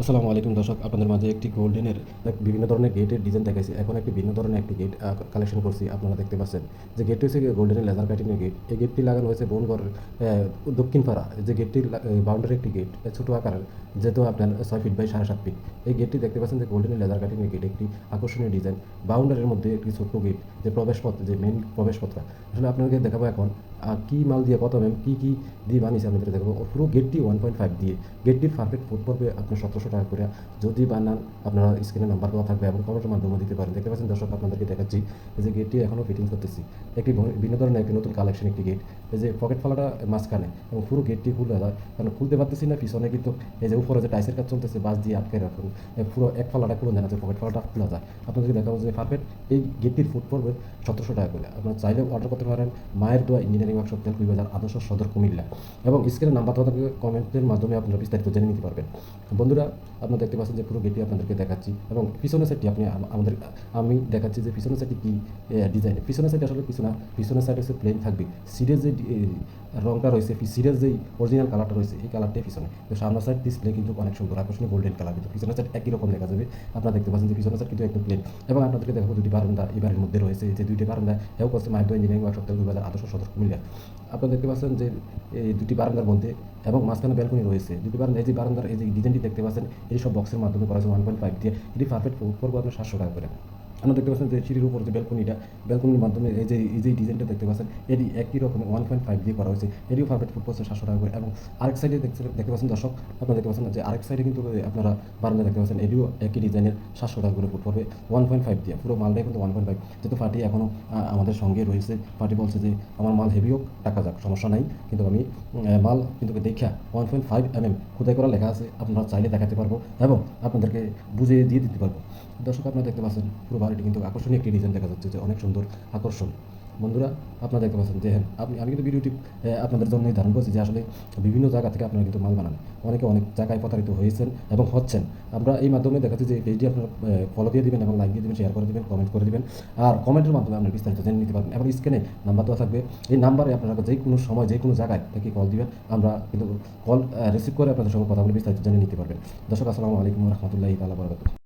আসসালামু আলাইকুম দর্শক, আপনাদের মাঝে একটি গোল্ডেনের বিভিন্ন ধরনের গেটের ডিজাইন দেখাইছি। এখন একটি ভিন্ন ধরনের একটি গেট কালেকশন করছি। আপনারা দেখতে পাচ্ছেন যে গেটটি হচ্ছে গোল্ডেনের লেজার কাটিংয়ের গেট। এই গেটটি লাগানো হয়েছে বনগড়ের দক্ষিণ পাড়া। যে গেটটি বাউন্ডারি একটি গেট, ছোটো আকারের, যেহেতু আপনার 6 ফিট বাই 7.5 ফিট। এই গেটটি দেখতে পাচ্ছেন যে গোল্ডেনের লেজার কাটিংয়ের গেট, একটি আকর্ষণীয় ডিজাইন। বাউন্ডারির মধ্যে একটি ছোট্ট গেট, যে প্রবেশপথ, যে মেইন প্রবেশপথটা। আসলে আপনাদেরকে দেখাবো এখন কী মাল দিয়ে, কত কী দিয়ে বানিয়েছে আপনাদের দেখাবো। পুরো গেটটি 1.5 দিয়ে। গেটটির পারফেক্ট ফুট পড়বে আপনার 1700 টাকা করে। যদি বানান, আপনারা স্ক্রিনে নাম্বার দেওয়া থাকবে এবং কমেন্টের মাধ্যমে দিতে পারেন। দেখতে পাচ্ছেন দর্শক, আপনাদেরকে দেখাচ্ছি এই যে গেটটি এখনও ফিটিং করতেছি। একটি ভিন্ন ধরনের একটি নতুন কালেকশন একটি গেট। এই যে পকেট ফালাটা মাঝখানে, এবং পুরো গেটটি খুলে যায়, কারণ খুলতে পারতেছি না পিছনে, কিন্তু এই যে উপরে যে টাইসের কাজ চলতেছে, বাস দিয়ে আটকে রাখুন, পুরো এক ফালাটা খুলে দেয় না, যে পকেট ফালাটা খোলা যায়। আপনাদেরকে দেখাবো যে পারফেক্ট এই গেটটির ফুট পড়বে 1700 টাকা করে। আপনারা চাইলে অর্ডার করতে পারেন মায়ের দোয়া ইঞ্জিনিয়ারিং ওয়ার্কশপ, তেলকুই বাজার, আদর্শ সদর, কুমিল্লা। এবং স্ক্রিনে নাম্বার দেওয়া থাকবে, কমেন্টের মাধ্যমে আপনারা বিস্তারিত জেনে নিতে পারবেন। বন্ধুরা, আপনারা দেখতে পাচ্ছেন যে পুরো গেটটি আপনাদেরকে দেখাচ্ছি, এবং পিছনের সাইডটি আমি দেখাচ্ছি যে পিছনের সাইডটি কী ডিজাইন। পিছনের সাইড আসলে কিছু না, পিছনের সাইড হচ্ছে প্লেন থাকবে। সিরিয়াস যে রংটা রয়েছে, সিরিয়াস যেই অরিজিনাল কালারটা রয়েছে, এই কালারটাই পিছনে। তো সামনের সাইড ডিসপ্লে কিন্তু অনেক সুন্দর, আকর্ষণীয় গোল্ডেন কালার, কিন্তু পিছনের সাইড একই রকম দেখা যাবে। আপনারা দেখতে পাচ্ছেন যে পিছনের সাইড কিন্তু একদম প্লেন। এবং আপনাদেরকে দেখাবো দুটি বারান্দা এই বাড়ির মধ্যে রয়েছে, যে দুইটি বারান্দা এও করছে মাইক্রো ইঞ্জিনিয়ারিং ওয়ার্কশপ, তেলকুই বাজার, আদর্শ সদর, কুমিল্লা। আপনারা দেখতে পাচ্ছেন যে এই দুটি বারান্দার মধ্যে, এবং মাঝখানে ব্যালকনি রয়েছে। দুটি বারান্দা, এই যে বারান্দার এই যে ডিজাইনটি দেখতে পাচ্ছেন, এই সব বক্সের মাধ্যমে করা হয়েছে 1.5 দিয়ে। এটি পারফেক্ট পড়বো আপনার 700 টাকা করে। আপনারা দেখতে পাচ্ছেন যে সিঁড়ির উপর যে ব্যালকনির মাধ্যমে এই যে ডিজাইনটা দেখতে পাচ্ছেন, এটি একই রকমের 1.5 দিয়ে করা হয়েছে। এটিও পারফেক্ট ফুট পড়ছে 700 টাকা করে। এবং আরেক সাইডে দেখতে পাচ্ছেন দর্শক, আপনারা দেখতে পাচ্ছেন যে আরেক সাইডে কিন্তু আপনারা বারান্দা দেখতে পাচ্ছেন, এটিও একই ডিজাইনের 700 টাকা করে ফুট পড়বে 1.5 দিয়ে। পুরো মালটাই কিন্তু 1.5। যেহেতু পার্টি এখনও আমাদের সঙ্গে রয়েছে, পার্টি বলছে যে আমার মাল হেভি হোক, টাকা যাক, সমস্যা নাই, কিন্তু আমি মাল কিন্তু দেখা 1.5 খোদাই করা লেখা আছে, আপনারা চাইলে দেখাতে পারবো এবং আপনাদেরকে বুঝিয়ে দিয়ে দিতে পারবো। দর্শক, আপনারা দেখতে পাচ্ছেন পুরো বাড়িটি কিন্তু আকর্ষণীয় একটি ডিজাইন দেখা যাচ্ছে, যে অনেক সুন্দর আকর্ষণ। বন্ধুরা, আপনারা দেখতে পাচ্ছেন যে হ্যাঁ, আমি কিন্তু ভিডিওটি আপনাদের জন্যই ধারণ করছি, যে আসলে বিভিন্ন জায়গা থেকে আপনারা কিন্তু মাল বানান, অনেকে অনেক জায়গায় প্রতারিত হয়েছেন এবং হচ্ছেন। আমরা এই মাধ্যমে দেখাচ্ছি যে পেজটি আপনারা ফলো দিয়ে দিবেন এবং লাইক দিয়ে দিবেন, শেয়ার করে দিবেন, কমেন্ট করে দিবেন। আর কমেন্টের মাধ্যমে আপনারা বিস্তারিত জেনে নিতে পারবেন। এবং স্ক্রিনে নাম্বার দেওয়া থাকবে, এই নাম্বারে আপনারা যে কোনো সময় যে কোনো জায়গায় থেকে কল দিবেন, আমরা কিন্তু কল রিসিভ করে আপনাদের সঙ্গে কথা বলে বিস্তারিত জেনে নিতে পারবেন। দর্শক, আসসালামু আলাইকুম রহমতুল্লাহি তাআলা বারাকাতুহু।